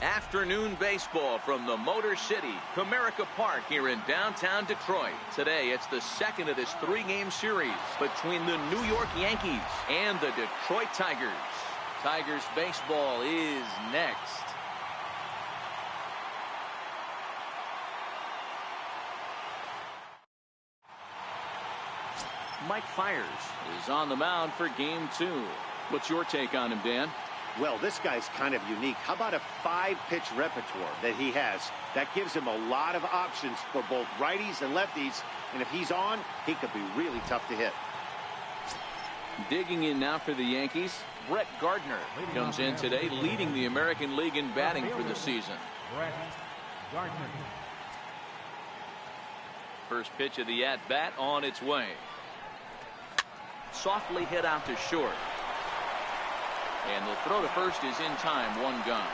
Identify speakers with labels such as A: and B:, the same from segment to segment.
A: Afternoon baseball from the Motor City, Comerica Park here in downtown Detroit. Today, it's the second of this three-game series between the New York Yankees and the Detroit Tigers. Tigers baseball is next. Mike Fiers is on the mound for game 2. What's your take on him, Dan?
B: Well, this guy's kind of unique. How about a 5-pitch repertoire that he has? That gives him a lot of options for both righties and lefties. And if he's on, he could be really tough to hit.
A: Digging in now for the Yankees, Brett Gardner comes in today, leading the American League in batting for the season. First pitch of the at-bat on its way. Softly hit out to short. And the throw to first is in time, one gone.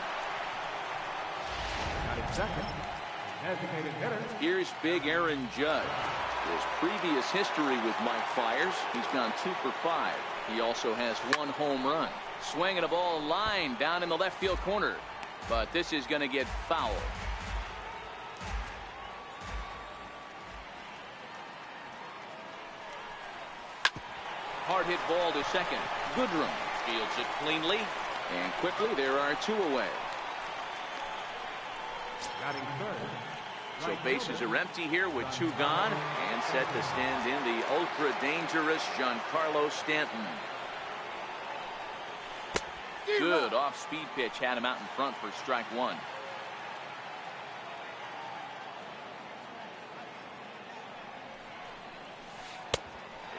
A: Here's big Aaron Judge. His previous history with Mike Fiers, he's gone 2 for 5. He also has 1 home run. Swinging a ball line down in the left field corner. But this is going to get foul. Hard hit ball to second. Goodrum fields it cleanly, and quickly there are 2 away. So bases are empty here with 2 gone, and set to stand in the ultra dangerous Giancarlo Stanton. Good off-speed pitch had him out in front for strike 1.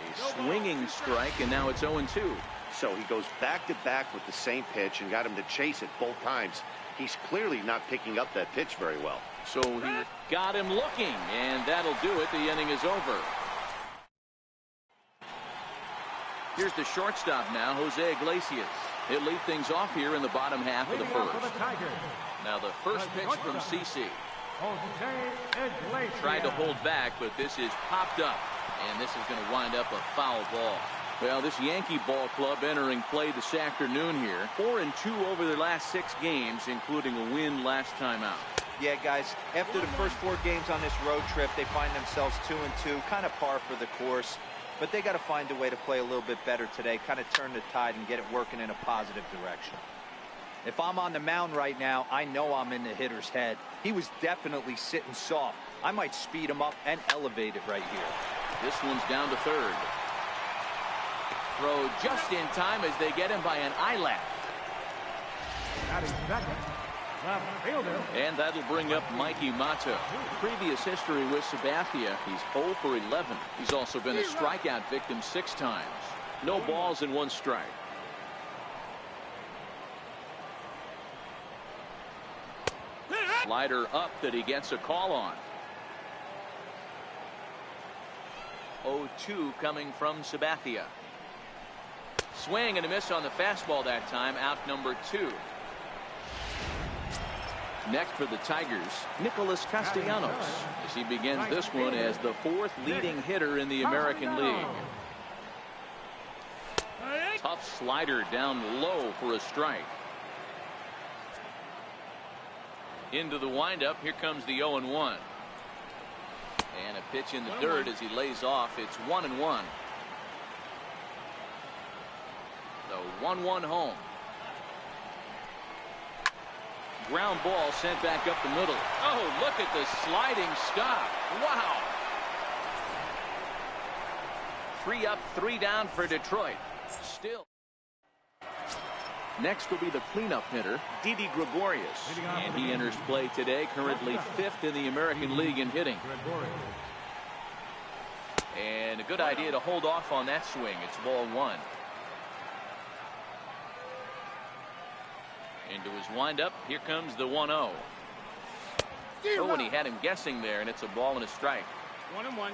A: A swinging strike, and now it's 0-2.
B: So he goes back-to-back with the same pitch and got him to chase it both times. He's clearly not picking up that pitch very well.
A: So he got him looking, and that'll do it. The inning is over. Here's the shortstop now, Jose Iglesias. He'll lead things off here in the bottom half of the first. Now the first pitch from CC. Tried to hold back, but this is popped up, and this is going to wind up a foul ball. Well, this Yankee ball club entering play this afternoon here. 4-2 over their last 6 games, including a win last time out.
C: Yeah, guys, after the first 4 games on this road trip, they find themselves 2-2, kind of par for the course. But they got to find a way to play a little bit better today, kind of turn the tide and get it working in a positive direction. If I'm on the mound right now, I know I'm in the hitter's head. He was definitely sitting soft. I might speed him up and elevate it right here.
A: This one's down to third. Throw just in time as they get him by an eyelash. And that'll bring up Mikey Mata. Previous history with Sabathia, he's 0 for 11. He's also been a strikeout victim 6 times. No balls and 1 strike. Slider up that he gets a call on. 0-2 coming from Sabathia. Swing and a miss on the fastball that time, out number 2. Next for the Tigers, Nicholas Castellanos, as he begins this one as the 4th leading hitter in the American League. Tough slider down low for a strike. Into the windup, here comes the 0-1. And a pitch in the dirt as he lays off. It's 1-1. The 1-1 home. Ground ball sent back up the middle. Oh, look at the sliding stop. Wow. 3 up, 3 down for Detroit. Still. Next will be the cleanup hitter, Didi Gregorius. And he enters play today, currently 5th in the American League in hitting. And a good idea to hold off on that swing. It's ball 1. Into his windup, here comes the 1-0. Oh, and he had him guessing there, and it's a ball and a strike.
D: 1-1.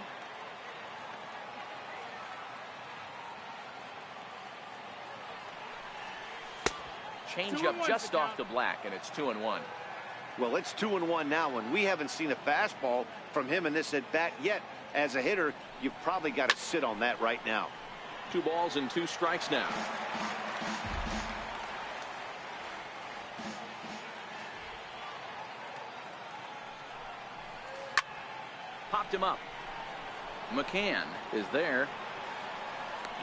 A: Change up just off the black, and it's 2-1.
B: Well, it's 2-1 now, and we haven't seen a fastball from him in this at bat yet. As a hitter, you've probably got to sit on that right now.
A: 2 balls and 2 strikes now. popped him up. McCann is there.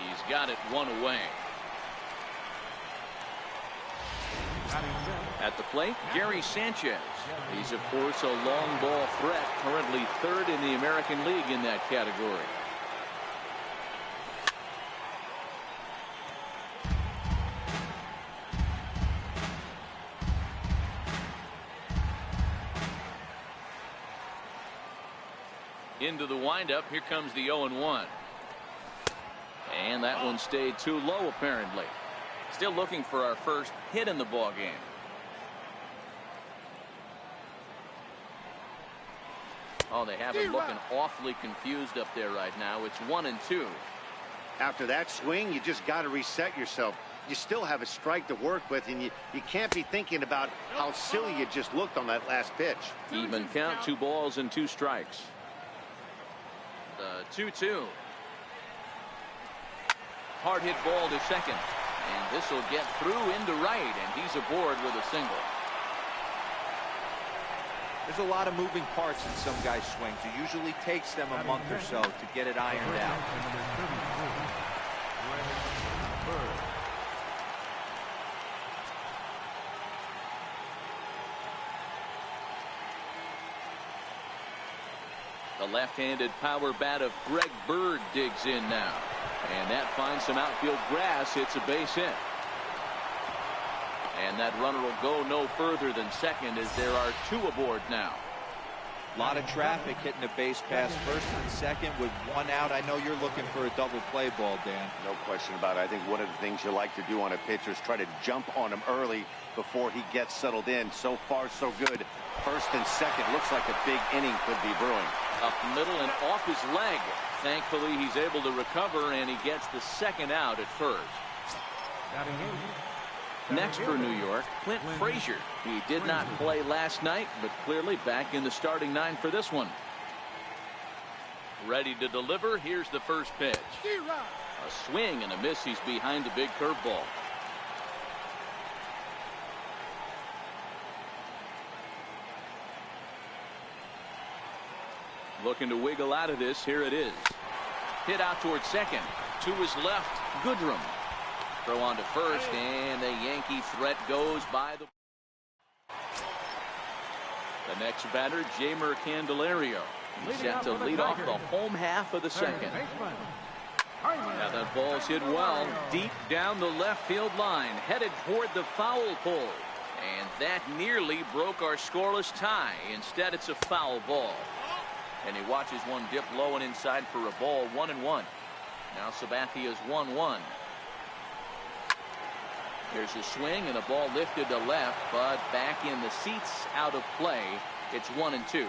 A: He's got it one away. At the plate, Gary Sanchez. He's, of course, a long ball threat, currently third in the American League in that category. Into the windup. Here comes the 0-1. And that one stayed too low, apparently. Still looking for our first hit in the ball game. Oh, they have him looking awfully confused up there right now. It's 1-2.
B: After that swing, you just got to reset yourself. You still have a strike to work with, and you can't be thinking about how silly you just looked on that last pitch.
A: Even count, 2 balls and 2 strikes. The 2-2. Hard hit ball to second. And this will get through into right, and he's aboard with a single.
C: There's a lot of moving parts in some guys' swings. It usually takes them a month or so to get it ironed out.
A: The left-handed power bat of Greg Bird digs in now. And that finds some outfield grass. It's a base hit. And that runner will go no further than second as there are 2 aboard now.
C: A lot of traffic hitting the base pass first and second with 1 out. I know you're looking for a double play ball, Dan.
B: No question about it. I think one of the things you like to do on a pitcher is try to jump on him early before he gets settled in. So far, so good. First and second. Looks like a big inning could be brewing.
A: Up the middle and off his leg. Thankfully, he's able to recover, and he gets the second out at first. Next for New York, Clint Frazier. He did not play last night, but clearly back in the starting 9 for this one. Ready to deliver. Here's the first pitch. A swing and a miss. He's behind the big curveball. Looking to wiggle out of this. Here it is. Hit out towards second. To his left, Goodrum. Throw on to first, and the Yankee threat goes by the... The next batter, Jeimer Candelario. He's set to lead off the home half of the second. Now that ball's hit well, deep down the left field line, headed toward the foul pole. And that nearly broke our scoreless tie. Instead, it's a foul ball. And he watches one dip low and inside for a ball, 1-1. Now Sabathia's 1-1. There's a swing and a ball lifted to left, but back in the seats, out of play. It's 1-2.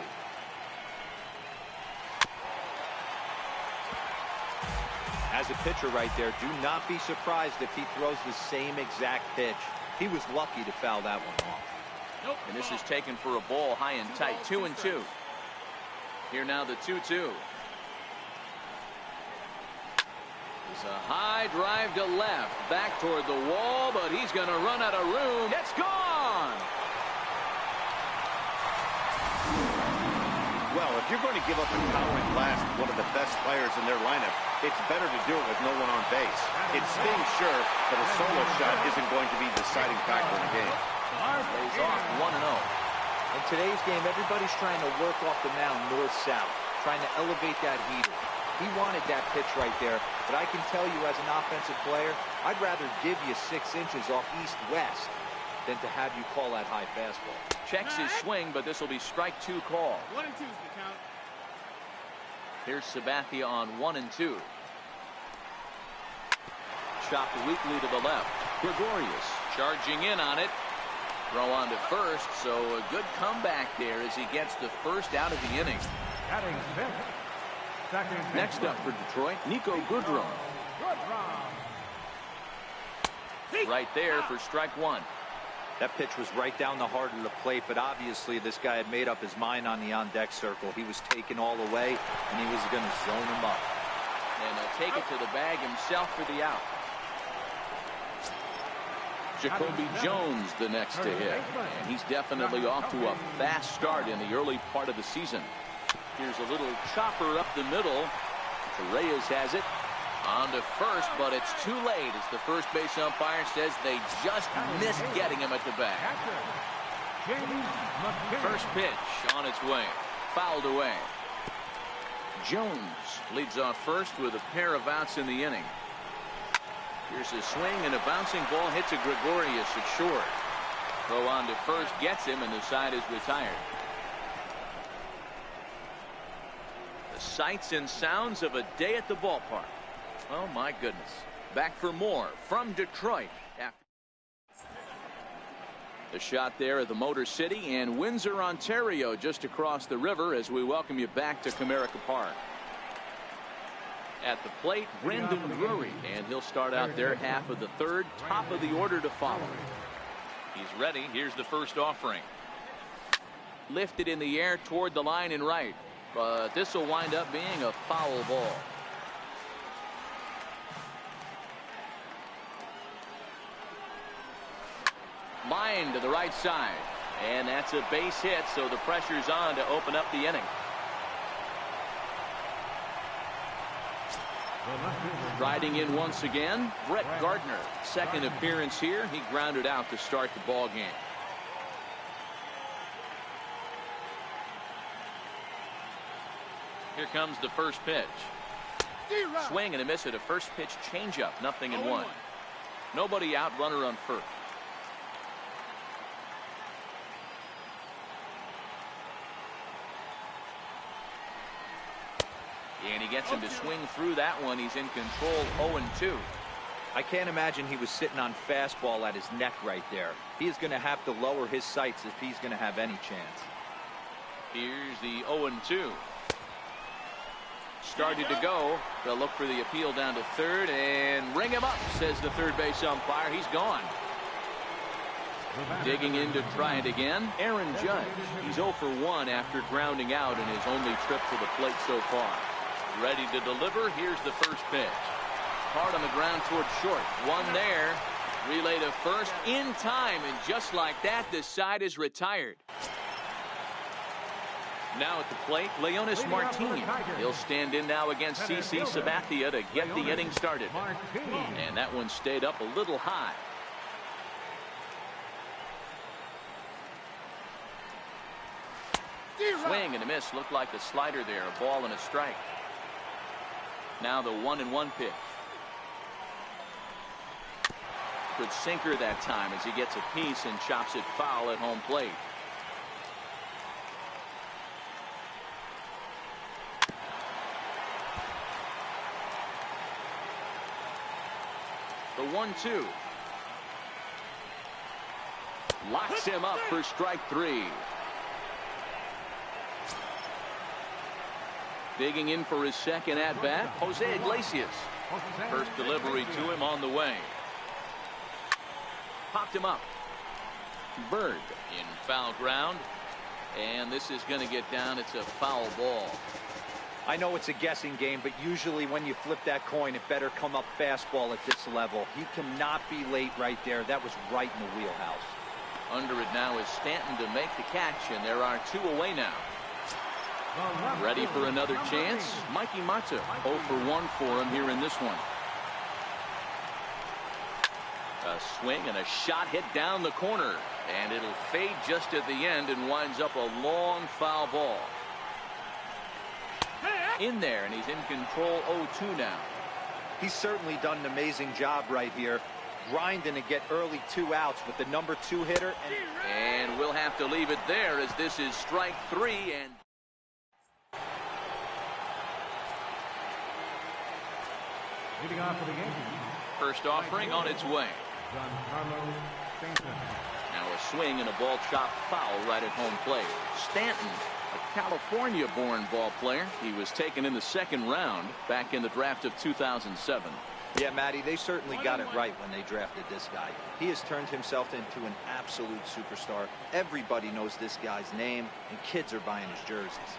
C: As a pitcher right there, do not be surprised if he throws the same exact pitch. He was lucky to foul that one off.
A: And this is taken for a ball high and tight, 2-2. Here now the 2-2. It's a high drive to left, back toward the wall, but he's going to run out of room. It's gone.
B: Well, if you're going to give up a towering blast to one of the best players in their lineup, it's better to do it with no one on base. It stings, sure, but a solo shot isn't going to be the deciding factor in the game.
A: Lays off 1-0.
C: In today's game, everybody's trying to work off the mound north-south, trying to elevate that heater. He wanted that pitch right there, but I can tell you as an offensive player, I'd rather give you 6 inches off east-west than to have you call that high fastball.
A: Checks his swing, but this will be strike 2 call.
D: 1-2 is the count.
A: Here's Sabathia on 1-2. Chopped weakly to the left. Gregorius charging in on it. Throw on to first, so a good comeback there as he gets the first out of the inning. Next up for Detroit, Nico Goodrum. Right there for strike 1.
C: That pitch was right down the heart of the plate, but obviously this guy had made up his mind on the on-deck circle. He was taken all the way, and he was going to zone him up.
A: And he'll take it to the bag himself for the out. Jacoby Jones the next to hit, and he's definitely off to a fast start in the early part of the season. Here's a little chopper up the middle. Reyes has it on to first, but it's too late as the first base umpire says they just missed getting him at the bag. First pitch on its way, fouled away. Jones leads off first with a pair of outs in the inning. Here's a swing, and a bouncing ball hits a Gregorius at short. Throw on to first gets him, and the side is retired. The sights and sounds of a day at the ballpark. Oh my goodness. Back for more from Detroit. The shot there at the Motor City and Windsor, Ontario, just across the river, as we welcome you back to Comerica Park. At the plate, Brendan Drury, and he'll start out their half of the third, top of the order to follow. He's ready. Here's the first offering. Lifted in the air toward the line and right, but this will wind up being a foul ball. Line to the right side, and that's a base hit, so the pressure's on to open up the inning. Riding in once again, Brett Gardner. Second appearance here. He grounded out to start the ball game. Here comes the first pitch. Swing and a miss at a first pitch changeup. 0-1. Nobody out, runner on first. And he gets him to swing through that one. He's in control. 0-2.
C: I can't imagine he was sitting on fastball at his neck right there. He's going to have to lower his sights if he's going to have any chance.
A: Here's the 0-2. Started to go. They'll look for the appeal down to third and ring him up, says the third base umpire. He's gone. Digging in to try it again, Aaron Judge. He's 0 for 1 after grounding out in his only trip to the plate so far. Ready to deliver. Here's the first pitch. Hard on the ground toward short. One there. Relay to first in time, and just like that, this side is retired. Now at the plate, Leonis Martin. He'll stand in now against CC Sabathia to get the inning started. And that one stayed up a little high. Swing and a miss. Looked like a slider there. A ball and a strike. Now the 1-1 pitch. Good sinker that time as he gets a piece and chops it foul at home plate. The 1-2. Locks him up for strike 3. Digging in for his second at-bat, Jose Iglesias. First delivery to him on the way. Popped him up. Bird in foul ground. And this is going to get down. It's a foul ball.
C: I know it's a guessing game, but usually when you flip that coin, it better come up fastball at this level. He cannot be late right there. That was right in the wheelhouse.
A: Under it now is Stanton to make the catch, and there are 2 away now. Ready for another chance. Mikey Mata 0 for 1 for him here in this one. A swing and a shot hit down the corner, and it'll fade just at the end and winds up a long foul ball. In there, and he's in control. 0-2 now.
C: He's certainly done an amazing job right here, grinding to get early 2 outs with the number 2 hitter.
A: And we'll have to leave it there as this is strike 3. And
D: leading off for the Yankees.
A: First offering on its way. Now a swing and a ball chopped foul right at home plate. Stanton, a California-born ball player. He was taken in the second round back in the draft of 2007.
C: Yeah, Matty, they certainly got it right when they drafted this guy. He has turned himself into an absolute superstar. Everybody knows this guy's name, and kids are buying his jerseys.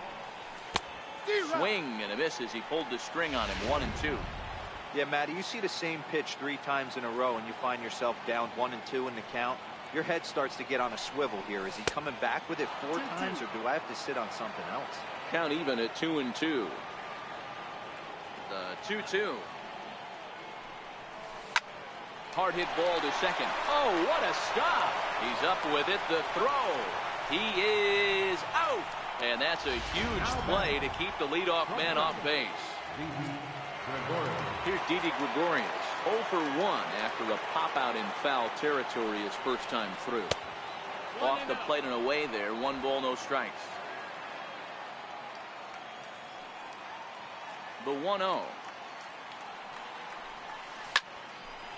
A: Swing and a miss as he pulled the string on him. 1-2.
C: Yeah, Matty, you see the same pitch 3 times in a row and you find yourself down 1-2 in the count. Your head starts to get on a swivel here. Is he coming back with it 4 times, or do I have to sit on something else?
A: Count even at 2-2. The 2-2. Hard hit ball to second. Oh, what a stop. He's up with it. The throw. He is out. And that's a huge play to keep the leadoff man off base. Here's Didi Gregorius. 0 for 1 after a pop-out in foul territory his first time through. Off the plate and away there. 1 ball, no strikes. The 1-0.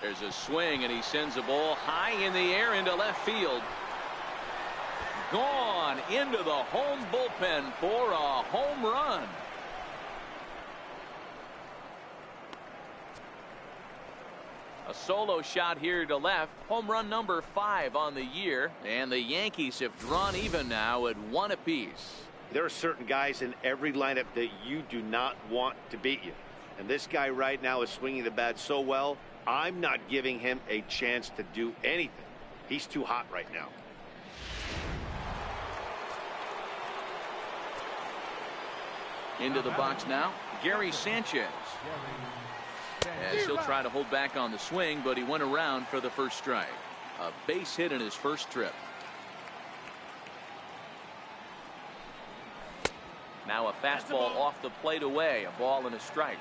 A: There's a swing, and he sends a ball high in the air into left field. Gone into the home bullpen for a home run. A solo shot here to left. Home run number 5 on the year. And the Yankees have drawn even now at 1 apiece.
B: There are certain guys in every lineup that you do not want to beat you. And this guy right now is swinging the bat so well, I'm not giving him a chance to do anything. He's too hot right now.
A: Into the box now, Gary Sanchez. As he'll try to hold back on the swing, but he went around for the first strike. A base hit in his first trip. Now a fastball off the plate away. A ball and a strike.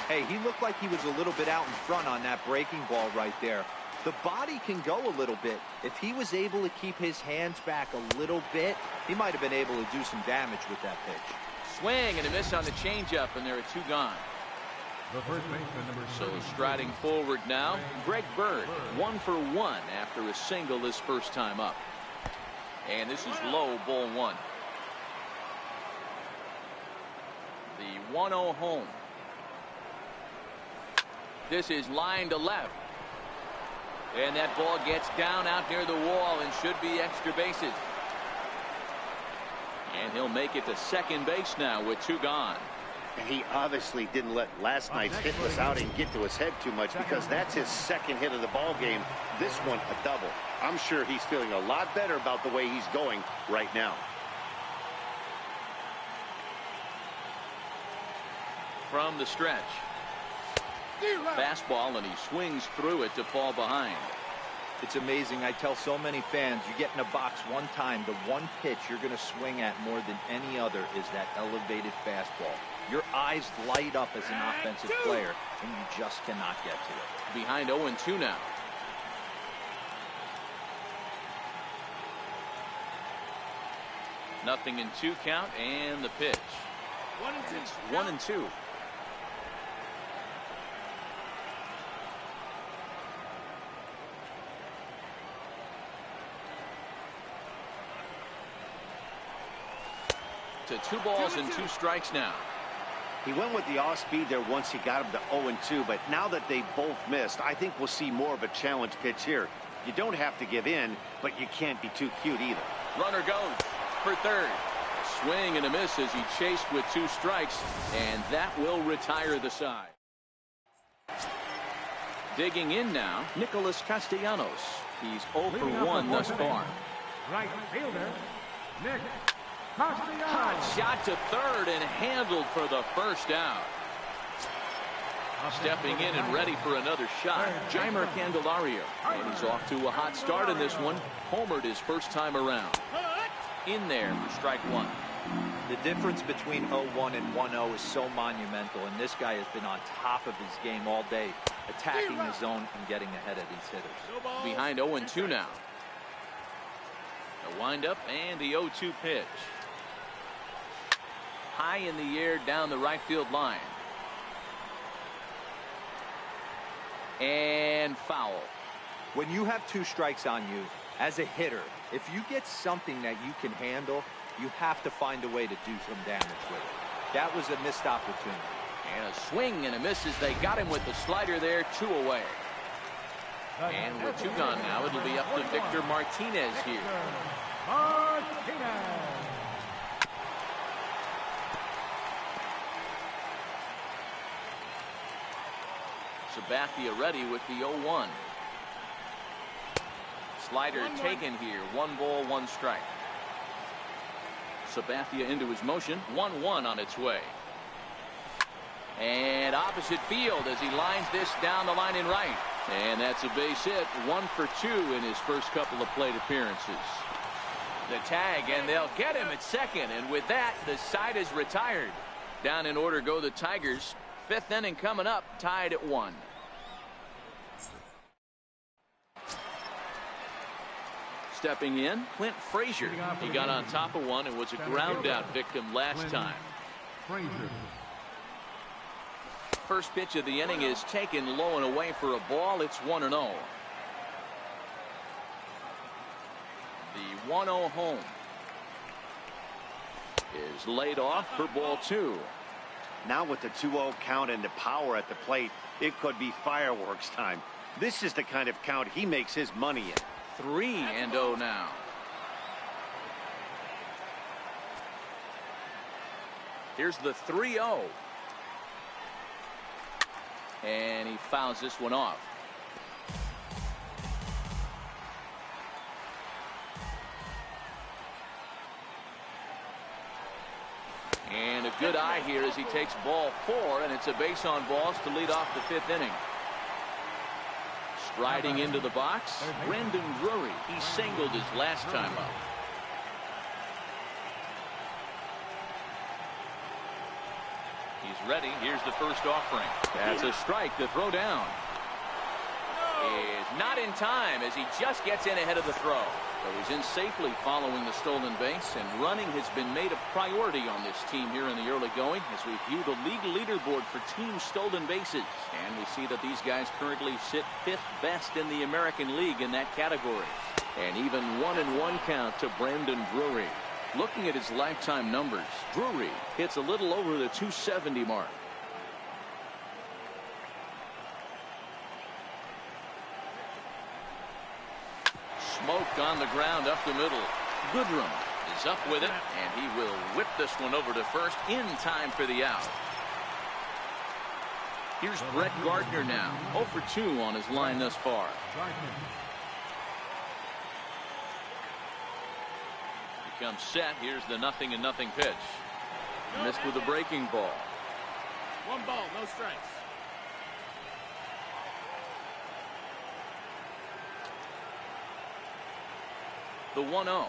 C: Hey, he looked like he was a little bit out in front on that breaking ball right there. The body can go a little bit. If he was able to keep his hands back a little bit, he might have been able to do some damage with that pitch.
A: Swing and a miss on the changeup, and there are 2 gone.
D: The first baseman, number
A: So
D: 30.
A: striding forward now, Greg Bird, 1 for 1 after a single his first time up. And this is low, ball 1. The 1-0 home. This is line to left. And that ball gets down out near the wall and should be extra bases. And he'll make it to second base now with 2 gone.
B: And he obviously didn't let last night's hitless outing get to his head too much, because that's his second hit of the ball game. This one a double. I'm sure he's feeling a lot better about the way he's going right now.
A: From the stretch. Fastball, and he swings through it to fall behind.
C: It's amazing. I tell so many fans, you get in a box one time, the one pitch you're going to swing at more than any other is that elevated fastball. Your eyes light up as an offensive player, and you just cannot get to it.
A: Behind 0-2 now. Nothing in 2 count, and the pitch. It's 1-2. To 2 balls and 2 strikes now.
B: He went with the off speed there once he got him to 0-2, but now that they both missed, I think we'll see more of a challenge pitch here. You don't have to give in, but you can't be too cute either.
A: Runner goes for third. Swing and a miss as he chased with 2 strikes, and that will retire the side. Digging in now, Nicholas Castellanos. He's 0 for 1 thus far.
D: Right fielder, Nick.
A: Hot shot to third and handled for the first out. Stepping in and ready for another shot, Jeimer Candelario. And he's off to a hot start in this one. Homered his first time around. In there for strike 1.
C: The difference between 0-1 and 1-0 is so monumental, and this guy has been on top of his game all day, attacking the zone and getting ahead of these hitters.
A: Behind 0-2 now. The windup and the 0-2 pitch. High in the air down the right field line. And foul.
C: When you have 2 strikes on you, as a hitter, if you get something that you can handle, you have to find a way to do some damage with it. That was a missed opportunity.
A: And a swing and a miss as they got him with the slider there, 2 away. And with 2 gone now, it'll be up to Victor Martinez here. Sabathia ready with the 0-1. Slider taken here. 1 ball, 1 strike. Sabathia into his motion. 1-1 on its way. And opposite field as he lines this down the line in right. And that's a base hit. 1 for 2 in his first couple of plate appearances. The tag, and they'll get him at second. And with that, the side is retired. Down in order go the Tigers. 5th inning coming up, tied at 1. Stepping in, Clint Frazier. He got on top of one and was a ground out victim last time. First pitch of the inning is taken low and away for a ball. It's 1-0. The 1-0 home is laid off for ball 2.
B: Now with the 2-0 count and the power at the plate, it could be fireworks time. This is the kind of count he makes his money in.
A: 3-0 now. Here's the 3-0. And he fouls this one off. And a good eye here as he takes ball 4, and it's a base on balls to lead off the 5th inning. Striding into the box, Brandon Drury. He singled his last time up. He's ready. Here's the first offering. That's a strike. The throw down is not in time as he just gets in ahead of the throw. So he's in safely following the stolen base, and running has been made a priority on this team here in the early going as we view the league leaderboard for team stolen bases. And we see that these guys currently sit 5th best in the American League in that category. And even 1-1 count to Brandon Drury. Looking at his lifetime numbers, Drury hits a little over the 270 mark. Smoke on the ground up the middle. Goodrum is up with it, and he will whip this one over to first in time for the out. Here's Brett Gardner now, 0 for 2 on his line thus far. He comes set. Here's the 0-0 pitch. Missed with a breaking ball.
E: 1 ball, no strikes.
A: The 1-0.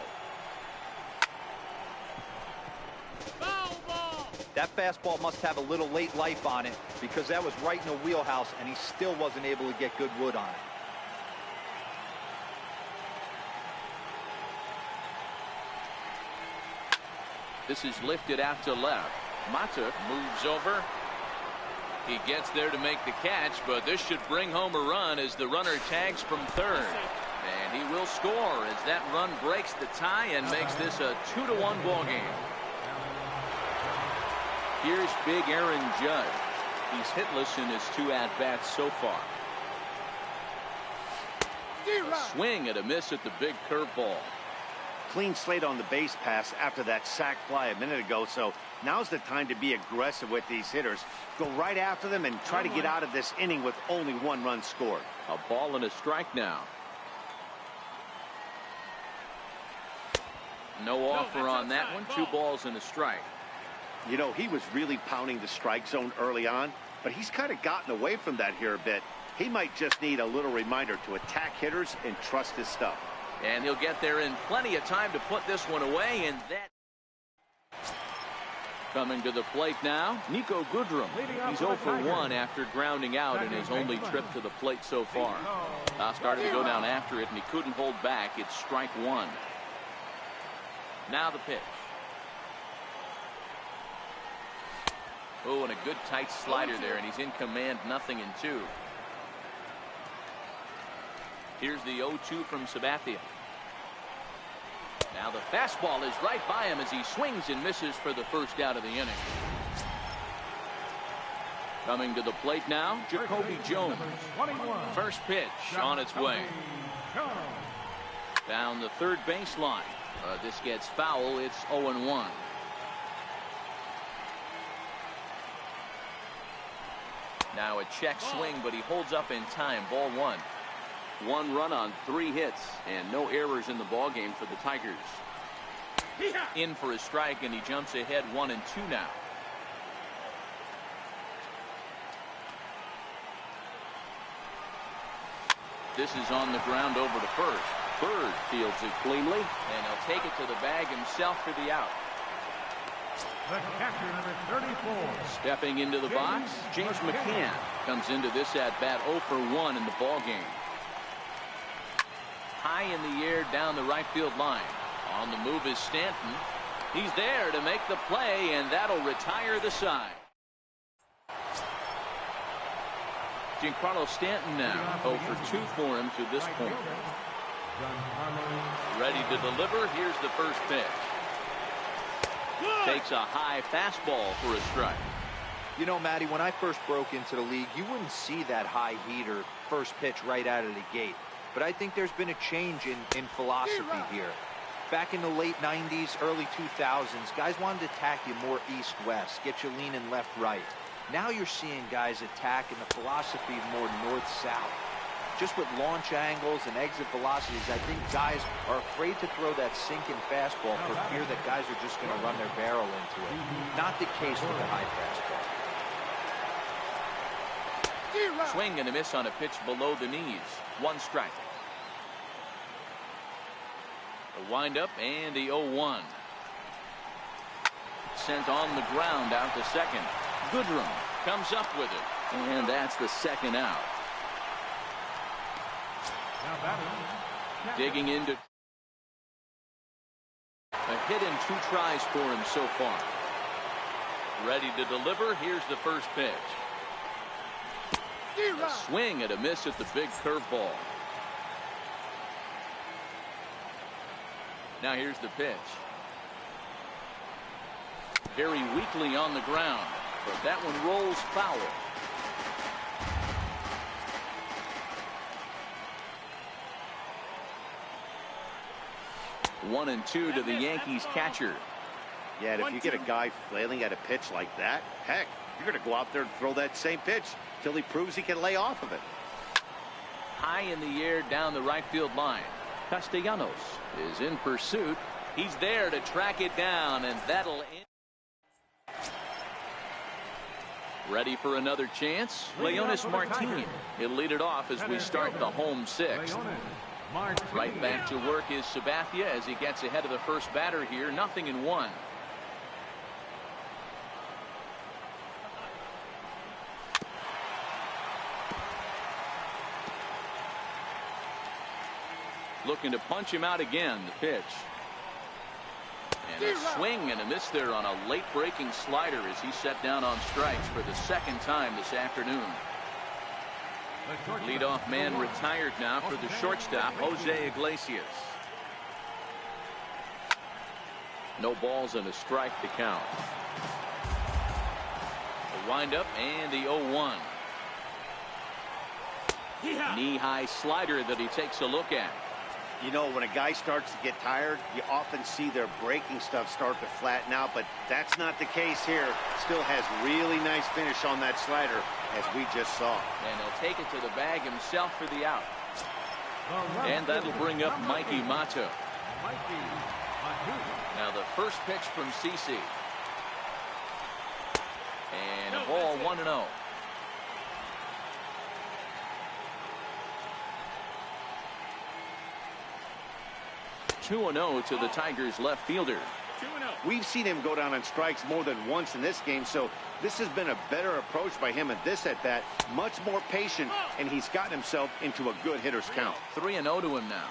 C: That fastball must have a little late life on it because that was right in the wheelhouse, and he still wasn't able to get good wood on it.
A: This is lifted out to left. Mata moves over. He gets there to make the catch, but this should bring home a run as the runner tags from third. And he will score as that run breaks the tie and makes this a 2-1 ball game. Here's big Aaron Judge. He's hitless in his 2 at-bats so far. Swing and a miss at the big curveball.
B: Clean slate on the base pass after that sac fly a minute ago, so now's the time to be aggressive with these hitters. Go right after them and try to get out of this inning with only 1 run scored.
A: A ball and a strike now. No offer on that one. 2 balls and a strike.
B: You know, he was really pounding the strike zone early on, but he's kind of gotten away from that here a bit. He might just need a little reminder to attack hitters and trust his stuff.
A: And he'll get there in plenty of time to put this one away, and that. Coming to the plate now, Nico Goodrum. He's 0 for 1 after grounding out in his only trip to the plate so far. Started to go down after it, and he couldn't hold back. It's strike 1. Now the pitch. Oh, and a good tight slider there, and he's in command, 0-2. Here's the 0-2 from Sabathia. Now the fastball is right by him as he swings and misses for the first out of the inning. Coming to the plate now, Jacoby Jones. First pitch on its way. Down the third baseline. This gets foul. It's 0-1. Now a check swing, but he holds up in time. Ball one.
F: 1 run on 3 hits and no errors in the ball game for the Tigers.
A: In for a strike, and he jumps ahead 1-2 now. This is on the ground over to first.
F: Bird fields it cleanly,
A: and he'll take it to the bag himself for the out.
D: The catcher, number 34.
A: Stepping into the box, James McCann comes into this at bat 0 for 1 in the ball game. High in the air down the right field line. On the move is Stanton. He's there to make the play, and that'll retire the side. Giancarlo Stanton now 0 for 2 for him to this point. Ready to deliver. Here's the first pitch. Takes a high fastball for a strike.
C: You know, Matty, when I first broke into the league, you wouldn't see that high heater first pitch right out of the gate. But I think there's been a change in philosophy here. Back in the late 90s, early 2000s, guys wanted to attack you more east-west, get you leaning left-right. Now you're seeing guys attack in the philosophy more north-south. Just with launch angles and exit velocities, I think guys are afraid to throw that sinking fastball for fear that guys are just going to run their barrel into it. Not the case with the high fastball.
A: Swing and a miss on a pitch below the knees. 1 strike. The windup and the 0-1. Sent on the ground out to second. Goodrum comes up with it, and that's the second out. Digging into a hit and 2 tries for him so far. Ready to deliver. Here's the first pitch. A swing and a miss at the big curveball. Now here's the pitch. Very weakly on the ground, but that one rolls foul. One and 2 to the Yankees catcher.
B: Yeah, and if you get a guy flailing at a pitch like that, heck, you're going to go out there and throw that same pitch till he proves he can lay off of it.
A: High in the air down the right field line. Castellanos is in pursuit. He's there to track it down, and that'll end. Ready for another chance? Leonis Martin. He'll lead it off as we start the home 6th. Right back to work is Sabathia as he gets ahead of the first batter here. 0-1. Looking to punch him out again. The pitch. And a swing and a miss there on a late breaking slider as he's set down on strikes for the second time this afternoon. Leadoff man retired now for the shortstop, Jose Iglesias. No balls and a strike to count. The windup and the 0-1. Knee-high slider that he takes a look at.
B: You know, when a guy starts to get tired, you often see their breaking stuff start to flatten out, but that's not the case here. Still has really nice finish on that slider, as we just saw.
A: And he'll take it to the bag himself for the out. And that'll bring up Mikey Mato. Now the first pitch from CC. And a ball 1-0. 2-0 to the Tigers left fielder.
E: 2-0.
B: We've seen him go down on strikes more than once in this game, so this has been a better approach by him at this at-bat. Much more patient, and he's gotten himself into a good hitter's count.
A: 3-0 to him now.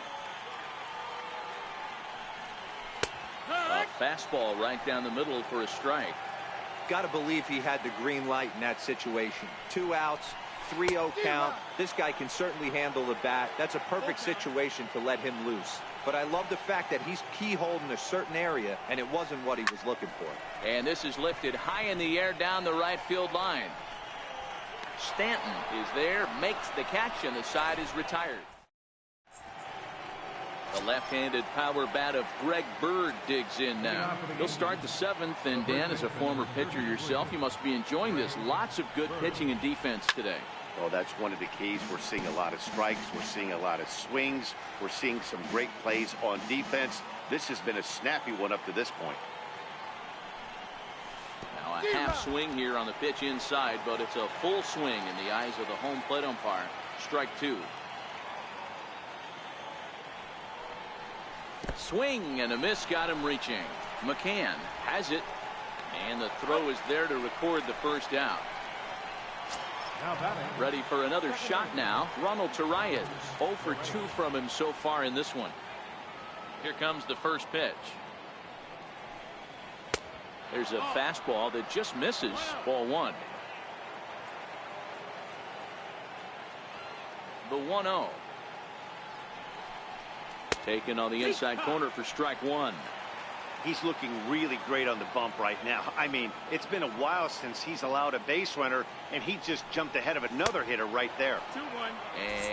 A: A fastball right down the middle for a strike.
C: Got to believe he had the green light in that situation. 2 outs, 3-0 count. This guy can certainly handle the bat. That's a perfect situation to let him loose. But I love the fact that he's keyholed in a certain area, and it wasn't what he was looking for.
A: And this is lifted high in the air down the right field line. Stanton is there, makes the catch, and the side is retired. The left-handed power bat of Greg Bird digs in now. He'll start the 7th, and Dan, as a former pitcher yourself, you must be enjoying this. Lots of good pitching and defense today.
B: Well, that's one of the keys. We're seeing a lot of strikes. We're seeing a lot of swings. We're seeing some great plays on defense. This has been a snappy one up to this point.
A: Now a half swing here on the pitch inside, but it's a full swing in the eyes of the home plate umpire. Strike 2. Swing and a miss got him reaching. McCann has it, and the throw is there to record the first out. Ready for another shot now. Ronald Torreyes. 0 for 2 from him so far in this one. Here comes the first pitch. There's a fastball that just misses. Ball 1. The 1-0. Taken on the inside corner for strike 1.
B: He's looking really great on the bump right now. I mean, it's been a while since he's allowed a base runner, and he just jumped ahead of another hitter right there.
E: 2-1.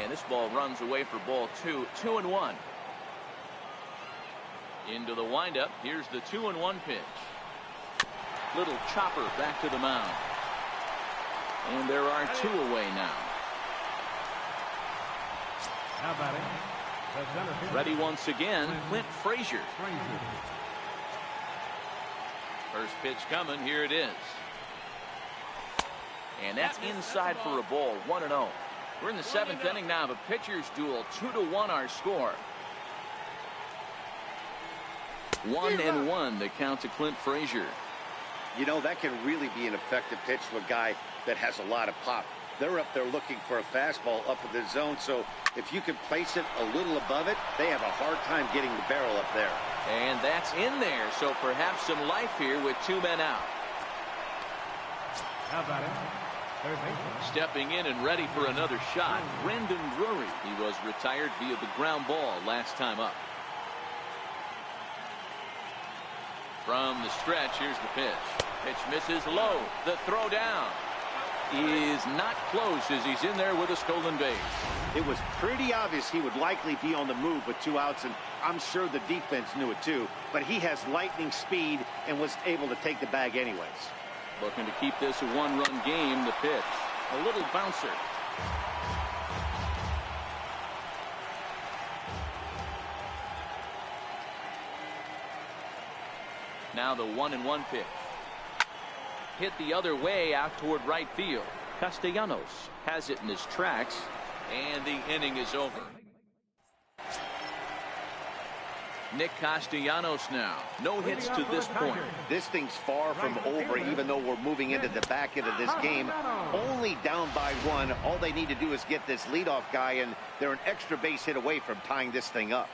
A: And this ball runs away for ball 2. 2-1. Into the windup. Here's the 2-1 pitch. Little chopper back to the mound. And there are 2 away now.
D: How about it?
A: Ready once again, Clint Frazier. First pitch coming. Here it is. And that's inside for a ball. 1-0. We're in the 7th inning now of a pitcher's duel. 2-1 our score. 1-1 the count to Clint Frazier.
B: You know, that can really be an effective pitch to a guy that has a lot of pop. They're up there looking for a fastball up in the zone, so if you can place it a little above it, they have a hard time getting the barrel up there.
A: And that's in there, so perhaps some life here with 2 men out.
D: How about it? Third baseman.
A: Stepping in and ready for another shot, Brendan Drury. He was retired via the ground ball last time up. From the stretch, here's the pitch. Pitch misses low. The throw down is not close as he's in there with a stolen base.
B: It was pretty obvious he would likely be on the move with 2 outs, and I'm sure the defense knew it too, but he has lightning speed and was able to take the bag anyways.
A: Looking to keep this a 1-run game. The pitch, a little bouncer. Now the 1-1 pitch. Hit the other way out toward right field. Castellanos has it in his tracks, and the inning is over. Nick Castellanos now. No hits to this point.
B: This thing's far from over, even though we're moving into the back end of this game. Only down by 1. All they need to do is get this leadoff guy, and they're an extra base hit away from tying this thing up.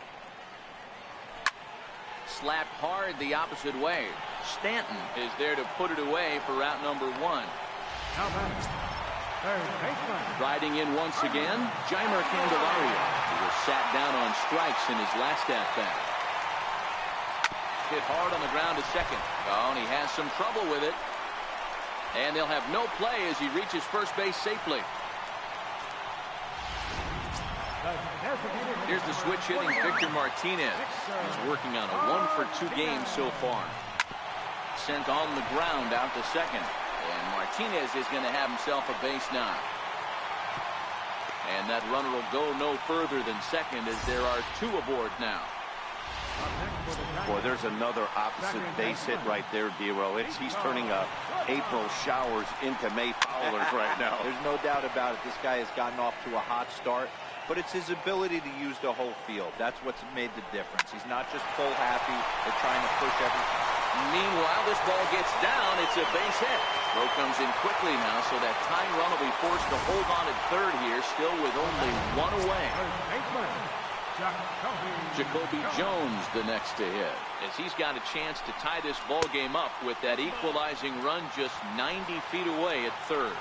A: Slapped hard the opposite way. Stanton is there to put it away for route number 1.
D: How about it? Third baseman.
A: Riding in once again, Jeimer Candelario, who was sat down on strikes in his last at-bat. Hit hard on the ground to second. Oh, and he has some trouble with it. And they'll have no play as he reaches first base safely. Here's the switch hitting Victor Martinez. He's working on a 1 for 2 game so far. Sent on the ground out to second. And Martinez is going to have himself a base now. And that runner will go no further than second as there are 2 aboard now.
B: Boy, there's another opposite base hit right there, Dero. He's turning April showers into May fowlers right now.
C: There's no doubt about it. This guy has gotten off to a hot start, but it's his ability to use the whole field. That's what's made the difference. He's not just full happy. They're trying to push everything.
A: Meanwhile, this ball gets down. It's a base hit. Throw comes in quickly now, so that tying run will be forced to hold on at third here, still with only 1 away. Jacoby Jones the next to hit, as he's got a chance to tie this ball game up with that equalizing run just 90 feet away at third.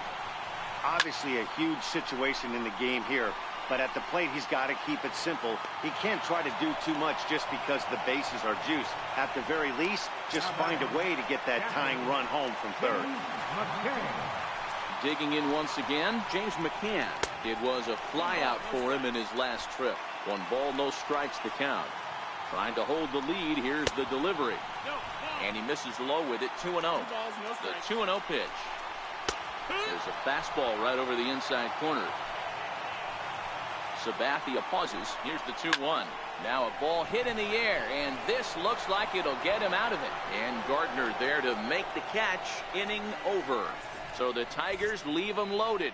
B: Obviously a huge situation in the game here, but at the plate he's got to keep it simple. He can't try to do too much just because the bases are juiced. At the very least, just find a way to get that tying run home from third.
A: Digging in once again, James McCann. It was a flyout for him in his last trip. 1 ball, no strikes to count. Trying to hold the lead. Here's the delivery. And he misses low with it. 2-0. The 2-0 pitch. There's a fastball right over the inside corner. Sabathia pauses. Here's the 2-1. Now a ball hit in the air, and this looks like it'll get him out of it. And Gardner there to make the catch. Inning over. So the Tigers leave him loaded.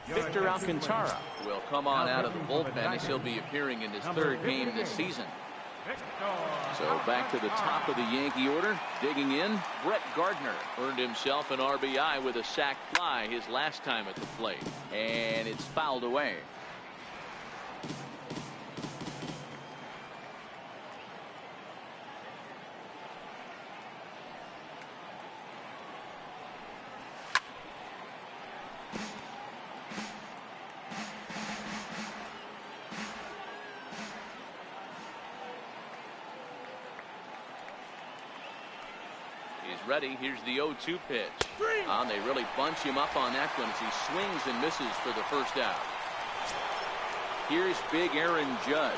A: Victor Alcantara will come on out of the bullpen as he'll be appearing in his 3rd game this season. So back to the top of the Yankee order. Digging in, Brett Gardner earned himself an RBI with a sac fly his last time at the plate. And it's fouled away. Ready. Here's the 0-2 pitch. They really bunch him up on that one as he swings and misses for the first out. Here's big Aaron Judge.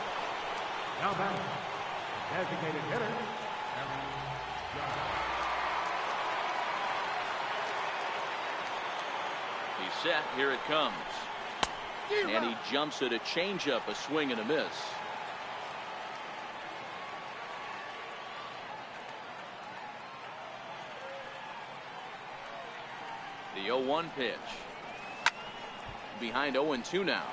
D: Now back, designated hitter, Aaron Judge.
A: He's set. Here it comes. And he jumps at a changeup, a swing and a miss. The 0-1 pitch. Behind 0-2 now.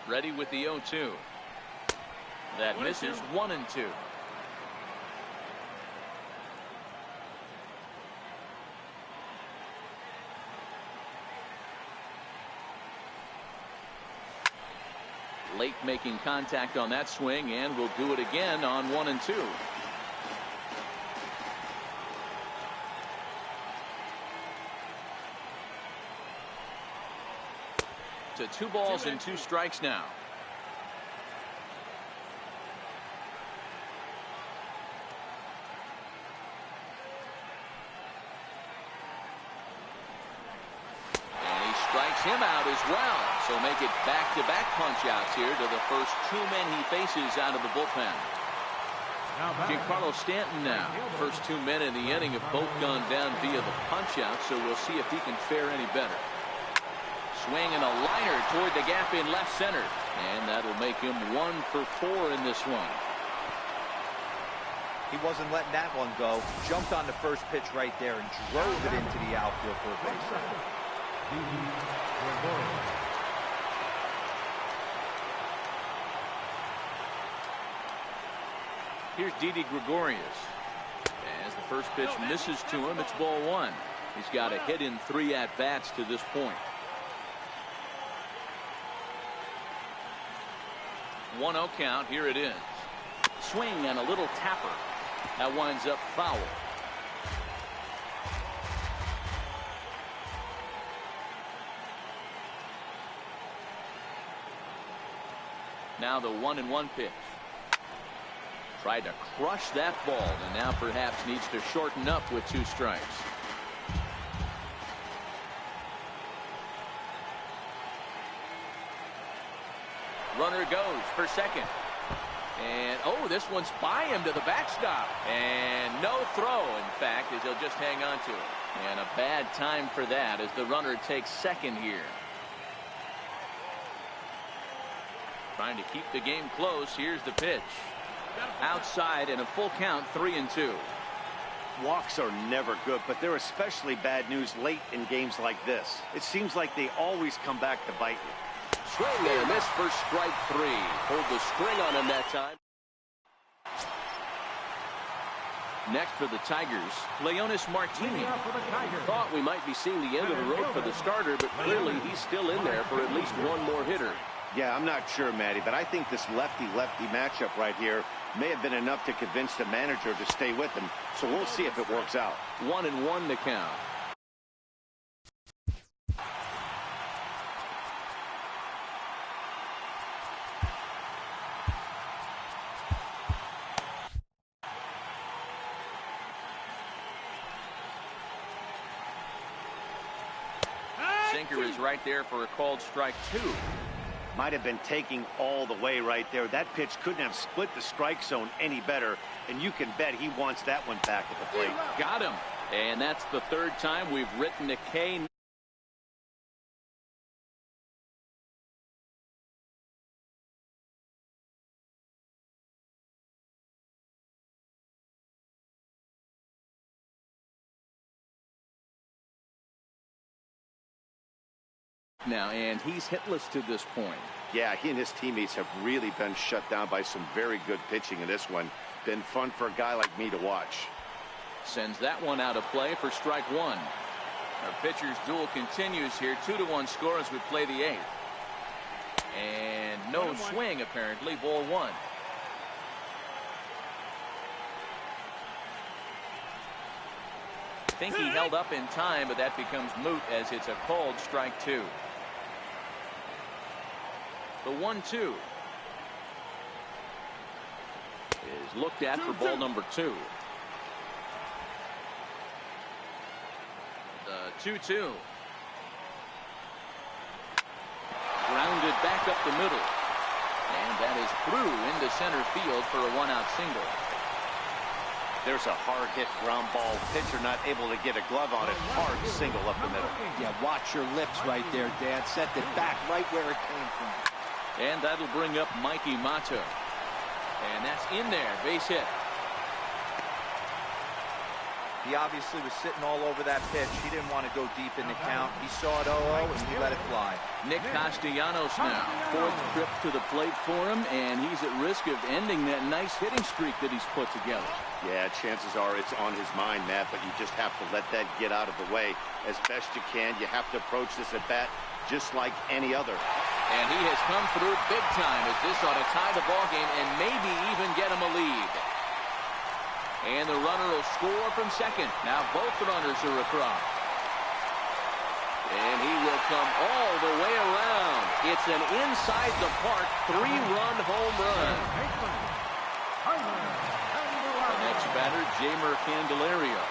A: Ready with the 0-2. That misses. 1-2. Late making contact on that swing, and will do it again on 1-2. To 2 balls and 2 strikes now. Strikes him out as well. So make it back-to-back punch-outs here to the first 2 men he faces out of the bullpen. Giancarlo Stanton now. First 2 men in the inning have both gone down via the punch-out, so we'll see if he can fare any better. Swing and a liner toward the gap in left center. And that'll make him 1 for 4 in this one.
C: He wasn't letting that one go. Jumped on the first pitch right there and drove it into the outfield for a base hit.
A: Here's Didi Gregorius. As the first pitch misses to him, it's ball 1. He's got a hit in 3 at-bats to this point. 1-0 count. Here it is. Swing and a little tapper. That winds up foul. Now the 1-1 pitch. Tried to crush that ball, and now perhaps needs to shorten up with 2 strikes. Runner goes for second. And, oh, this one's by him to the backstop. And no throw, in fact, as he'll just hang on to it. And a bad time for that as the runner takes second here. Trying to keep the game close. Here's the pitch. Outside and a full count, 3-2.
B: Walks are never good, but they're especially bad news late in games like this. It seems like they always come back to bite you.
F: Swing and a miss for strike 3. Hold the string on him that time.
A: Next for the Tigers, Leonis Martini.
F: Thought we might be seeing the end of the road for the starter, but clearly he's still in there for at least 1 more hitter.
B: Yeah, I'm not sure, Matty, but I think this lefty-lefty matchup right here may have been enough to convince the manager to stay with him. So we'll see if it works out.
A: 1-1 to count. sinker is right there for a called strike 2.
B: Might have been taking all the way right there. That pitch couldn't have split the strike zone any better, and you can bet he wants that one back at the plate.
F: Got him. And that's the third time we've written a K.
A: Now, and he's hitless to this point.
B: Yeah, he and his teammates have really been shut down by some very good pitching in this one. Been fun for a guy like me to watch.
A: Sends that one out of play for strike 1. Our pitcher's duel continues here. 2-1 score as we play the 8th. And no swing, apparently. Ball 1. I think he held up in time, but that becomes moot as it's a called strike 2. The 1-2 is looked at for ball number 2. The 2-2. Grounded back up the middle. And that is through into center field for a 1-out single.
B: There's a hard hit ground ball. Pitcher not able to get a glove on it. Hard single up the middle.
C: Yeah, watch your lips right there, Dan. Sent it back right where it came from.
A: And that'll bring up Mikey Mata. And that's in there. Base hit.
C: He obviously was sitting all over that pitch. He didn't want to go deep in the count. He saw it 0-0 and he let it fly.
A: Nick Castellanos now. 4th trip to the plate for him, and he's at risk of ending that nice hitting streak that he's put together.
B: Yeah, chances are it's on his mind, Matt, but you just have to let that get out of the way as best you can. You have to approach this at bat just like any other.
A: And he has come through big time as this ought to tie the ball game and maybe even get him a lead. And the runner will score from second. Now both runners are across. And he will come all the way around. It's an inside the park 3-run home run. The next batter, Jamer Candelario.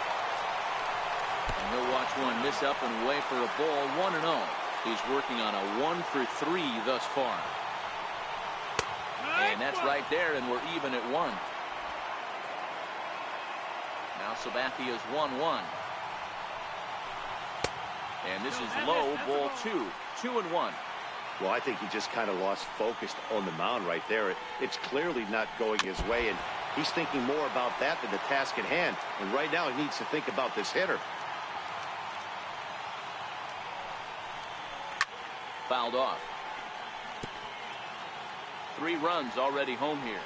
A: And he'll watch one miss up and away for a ball. 1-0. He's working on a 1-for-3 thus far. And that's right there, and we're even at 1. Now Sabathia's 1-1. And this is low, ball 2. 2-1.
B: Well, I think he just kind of lost focus on the mound right there. It's clearly not going his way, and he's thinking more about that than the task at hand. And right now he needs to think about this hitter.
A: Fouled off. 3 runs already home here.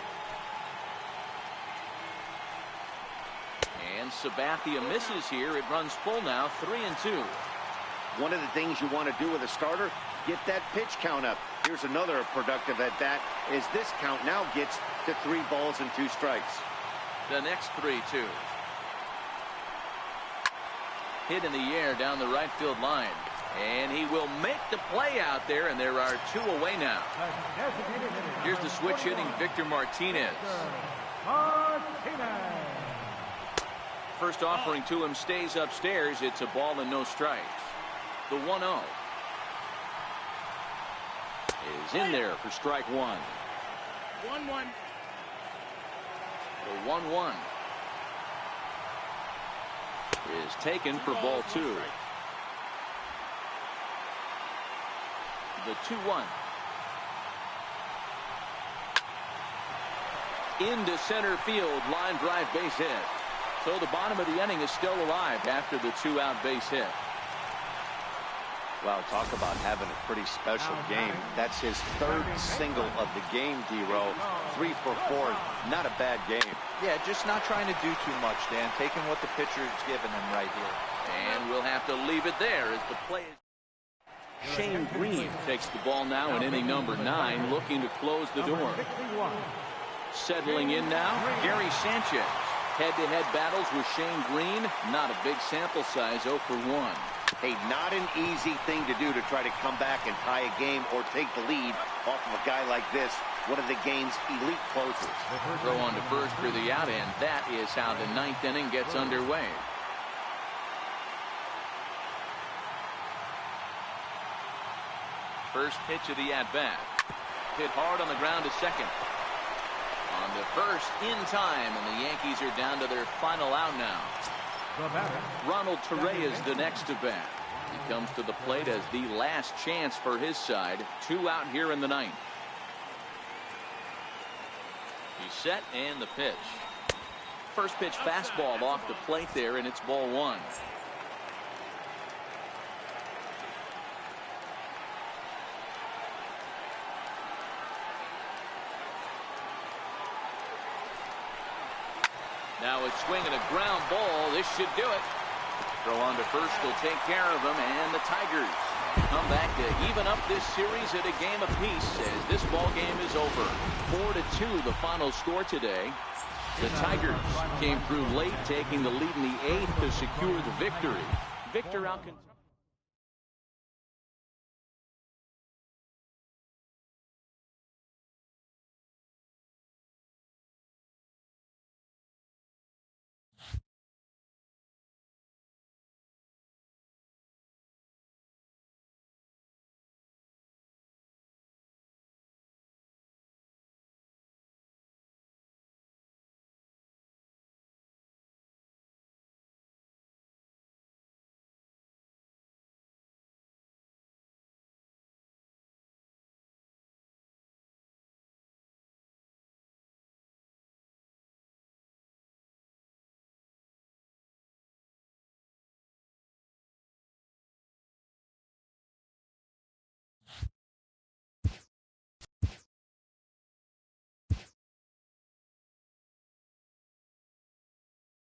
A: And Sabathia misses here. It runs full now. 3-2.
B: One of the things you want to do with a starter, get that pitch count up. Here's another productive at bat as this count now gets to 3 balls and 2 strikes.
A: The next 3-2. Hit in the air down the right field line. And he will make the play out there, and there are 2 away now. Here's the switch hitting Victor Martinez. First offering to him stays upstairs. It's a ball and no strikes. The 1-0 is in there for strike 1.
E: 1-1.
A: The 1-1 is taken for ball 2. The 2-1. Into center field, line drive base hit. So the bottom of the inning is still alive after the 2-out base hit.
B: Wow, talk about having a pretty special game. That's his 3rd single of the game, D-Row. 3 for 4. Not a bad game.
C: Yeah, just not trying to do too much, Dan. Taking what the pitcher's giving him right here.
A: And we'll have to leave it there as the play is. Shane Green takes the ball now in inning number 9, looking to close the door. Settling in now, Gary Sanchez. Head-to-head battles with Shane Green. Not a big sample size, 0 for 1.
B: Hey, not an easy thing to do to try to come back and tie a game or take the lead off of a guy like this, one of the game's elite closers.
A: Throw on to first for the out, and that is how the 9th inning gets underway. First pitch of the at-bat. Hit hard on the ground to second. On to first in time, and the Yankees are down to their final out now. Ronald Torrey is the next to bat. He comes to the plate as the last chance for his side. 2 out here in the ninth. He's set, and the pitch. First pitch fastball off the plate there, and it's ball 1. Now it's swinging a ground ball. This should do it. Throw on to first will take care of him, and the Tigers come back to even up this series at a game apiece as this ball game is over. 4-2 the final score today. The Tigers came through late, taking the lead in the 8th to secure the victory. Victor Alcantara.